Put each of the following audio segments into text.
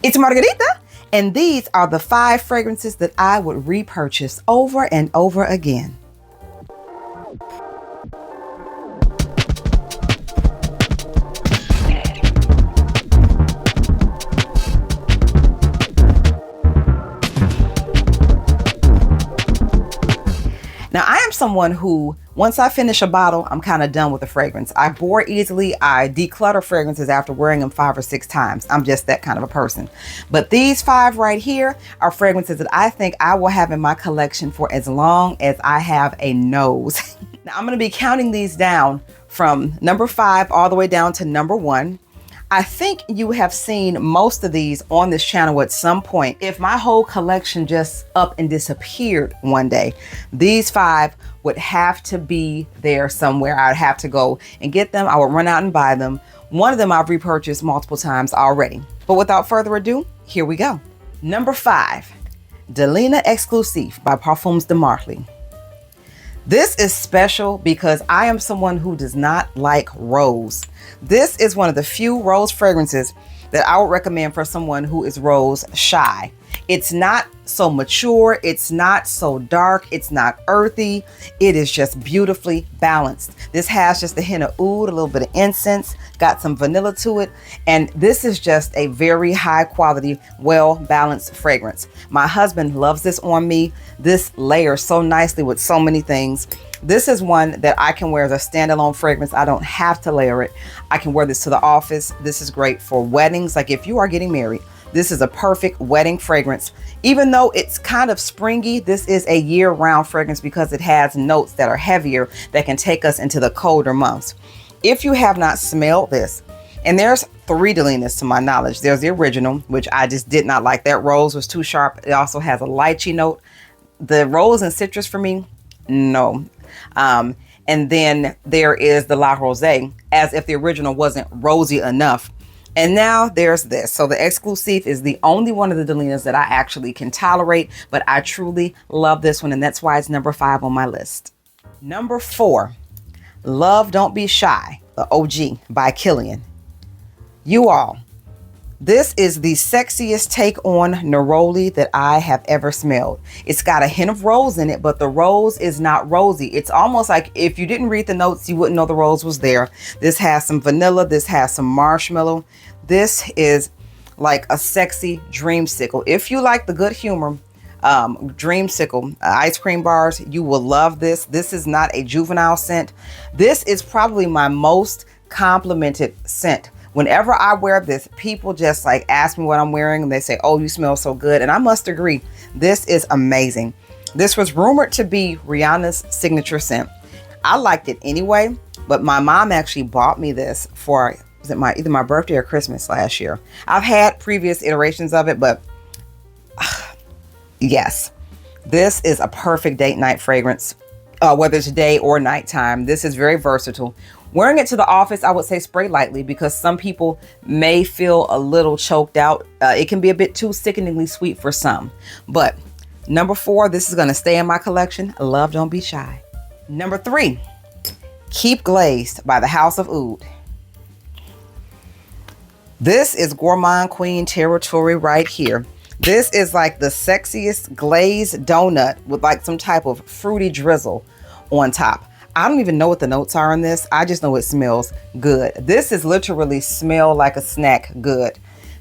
It's Margarita, and these are the 5 fragrances that I would repurchase over and over again. Now, I am someone who, once I finish a bottle, I'm kind of done with the fragrance. I bore easily. I declutter fragrances after wearing them 5 or 6 times. I'm just that kind of a person. But these 5 right here are fragrances that I think I will have in my collection for as long as I have a nose. Now, I'm going to be counting these down from number 5 all the way down to number 1. I think you have seen most of these on this channel at some point. If my whole collection just up and disappeared one day, these 5 would have to be there somewhere. I'd have to go and get them. I would run out and buy them. One of them I've repurchased multiple times already. But without further ado, here we go. Number 5, Delina Exclusive by Perfumes de Marly. This is special because I am someone who does not like rose. This is one of the few rose fragrances that I would recommend for someone who is rose shy. It's not so mature, it's not so dark, it's not earthy. It is just beautifully balanced. This has just a hint of oud, a little bit of incense, got some vanilla to it, and this is just a very high quality, well-balanced fragrance. My husband loves this on me. This layers so nicely with so many things. This is one that I can wear as a standalone fragrance. I don't have to layer it. I can wear this to the office. This is great for weddings. Like if you are getting married, this is a perfect wedding fragrance. Even though it's kind of springy, this is a year-round fragrance because it has notes that are heavier that can take us into the colder months. If you have not smelled this, and there's 3 Delinas to my knowledge. There's the original, which I just did not like. That rose was too sharp. It also has a lychee note. The rose and citrus for me, no. And then there is the La Rosée, as if the original wasn't rosy enough. And now there's this. So the Exclusive is the only one of the Delinas that I actually can tolerate, but I truly love this one, and that's why it's number 5 on my list. Number 4, Love Don't Be Shy, the OG by Kilian. You all, this is the sexiest take on neroli that I have ever smelled. It's got a hint of rose in it, but the rose is not rosy. It's almost like if you didn't read the notes, you wouldn't know the rose was there. This has some vanilla. This has some marshmallow. This is like a sexy dreamsicle. If you like the good humor, dreamsicle ice cream bars, you will love this. This is not a juvenile scent. This is probably my most complimented scent. Whenever I wear this, people just like ask me what I'm wearing and they say, oh, you smell so good. And I must agree, this is amazing. This was rumored to be Rihanna's signature scent. I liked it anyway, but my mom actually bought me this for, was it either my birthday or Christmas last year. I've had previous iterations of it, but yes, this is a perfect date night fragrance, whether it's day or nighttime. This is very versatile. Wearing it to the office, I would say spray lightly because some people may feel a little choked out. It can be a bit too sickeningly sweet for some. But number 4, this is going to stay in my collection. Love Don't Be Shy. Number 3, Keep Glazed by the House of Oud. This is Gourmand Queen territory right here. This is like the sexiest glazed donut with like some type of fruity drizzle on top. I don't even know what the notes are in this. I just know it smells good. This is literally smell like a snack good.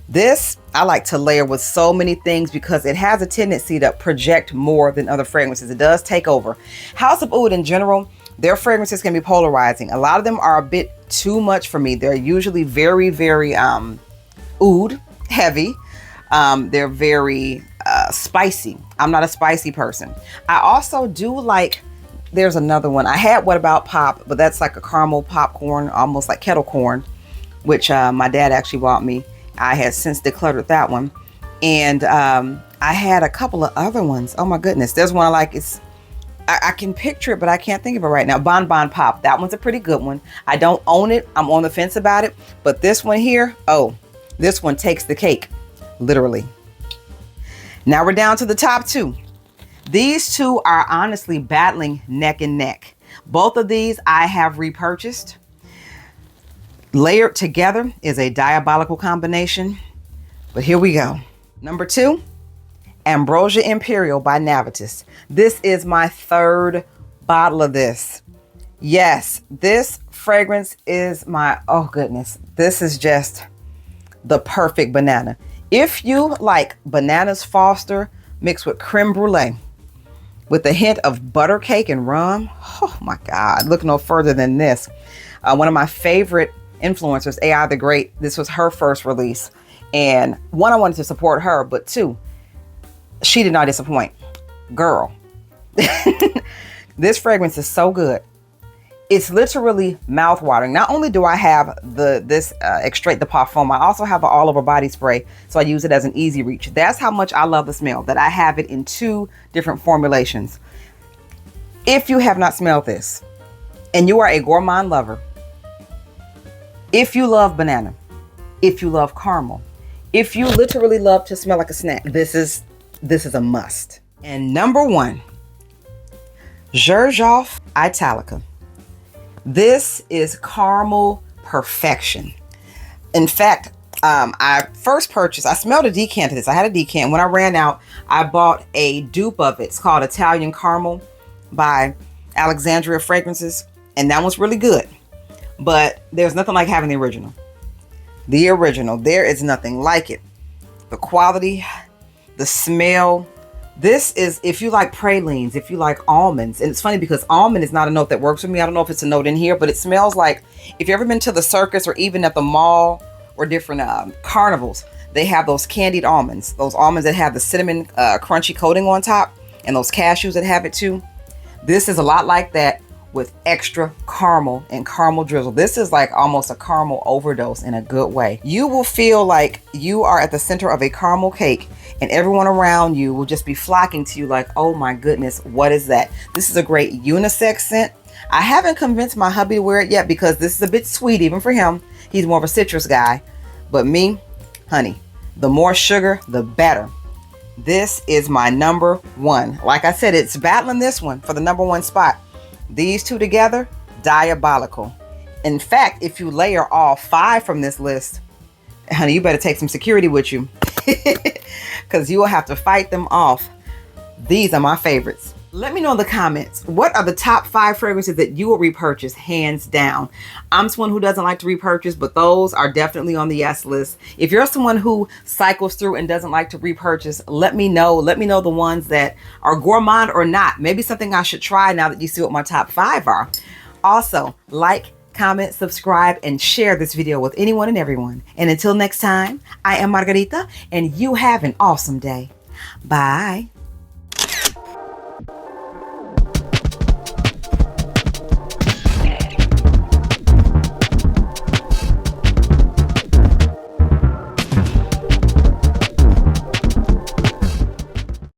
This I like to layer with so many things because it has a tendency to project more than other fragrances. It does take over. House of Oud in general, their fragrances can be polarizing. A lot of them are a bit too much for me. They're usually very, very oud heavy. They're very spicy. I'm not a spicy person. I also do like, there's another one. I had What About Pop, but that's like a caramel popcorn, almost like kettle corn, which my dad actually bought me. I had since decluttered that one. And I had a couple of other ones. Oh my goodness. There's one I like. I can picture it, but I can't think of it right now. Bon Bon Pop. That one's a pretty good one. I don't own it. I'm on the fence about it. But this one here, oh, this one takes the cake, literally. Now we're down to the top 2. These 2 are honestly battling neck and neck. Both of these I have repurchased. Layered together is a diabolical combination. But here we go. Number 2, Ambrosia Imperial by Navitus. This is my 3rd bottle of this. Yes, this fragrance is my, oh goodness, this is just the perfect banana. If you like bananas Foster mixed with creme brulee with a hint of butter cake and rum, oh my God, look no further than this. One of my favorite influencers, AI the Great, this was her first release. And 1, I wanted to support her, but 2, she did not disappoint. Girl, this fragrance is so good. It's literally mouth-watering. Not only do I have this Extrait de Parfum, I also have the all over body spray, so I use it as an easy reach. That's how much I love the smell, that I have it in 2 different formulations. If you have not smelled this and you are a gourmand lover, if you love banana, if you love caramel, if you literally love to smell like a snack, this is a must. And number 1, Xerjoff Italica. This is caramel perfection. In fact, I first purchased, I smelled a decant of this. I had a decant. When I ran out, I bought a dupe of it. It's called Italian Caramel by Alexandria Fragrances. And that one's really good. But there's nothing like having the original. The original. There is nothing like it. The quality, the smell. This is, if you like pralines, if you like almonds, and it's funny because almond is not a note that works with me. I don't know if it's a note in here, but it smells like, if you've ever been to the circus or even at the mall or different carnivals, they have those candied almonds, those almonds that have the cinnamon crunchy coating on top, and those cashews that have it too. This is a lot like that with extra caramel and caramel drizzle. This is like almost a caramel overdose in a good way. You will feel like you are at the center of a caramel cake and everyone around you will just be flocking to you like, oh my goodness, what is that? This is a great unisex scent. I haven't convinced my hubby to wear it yet because this is a bit sweet even for him. He's more of a citrus guy. But me, honey, the more sugar, the better. This is my number 1. Like I said, it's battling this one for the number 1 spot. These 2 together, diabolical. In fact, if you layer all 5 from this list, honey, you better take some security with you because you will have to fight them off. These are my favorites. Let me know in the comments, what are the top 5 fragrances that you will repurchase hands down? I'm someone who doesn't like to repurchase, but those are definitely on the yes list. If you're someone who cycles through and doesn't like to repurchase, let me know. Let me know the ones that are gourmand or not. Maybe something I should try now that you see what my top 5 are. Also, like, comment, subscribe, and share this video with anyone and everyone. And until next time, I am Margarita, and you have an awesome day. Bye.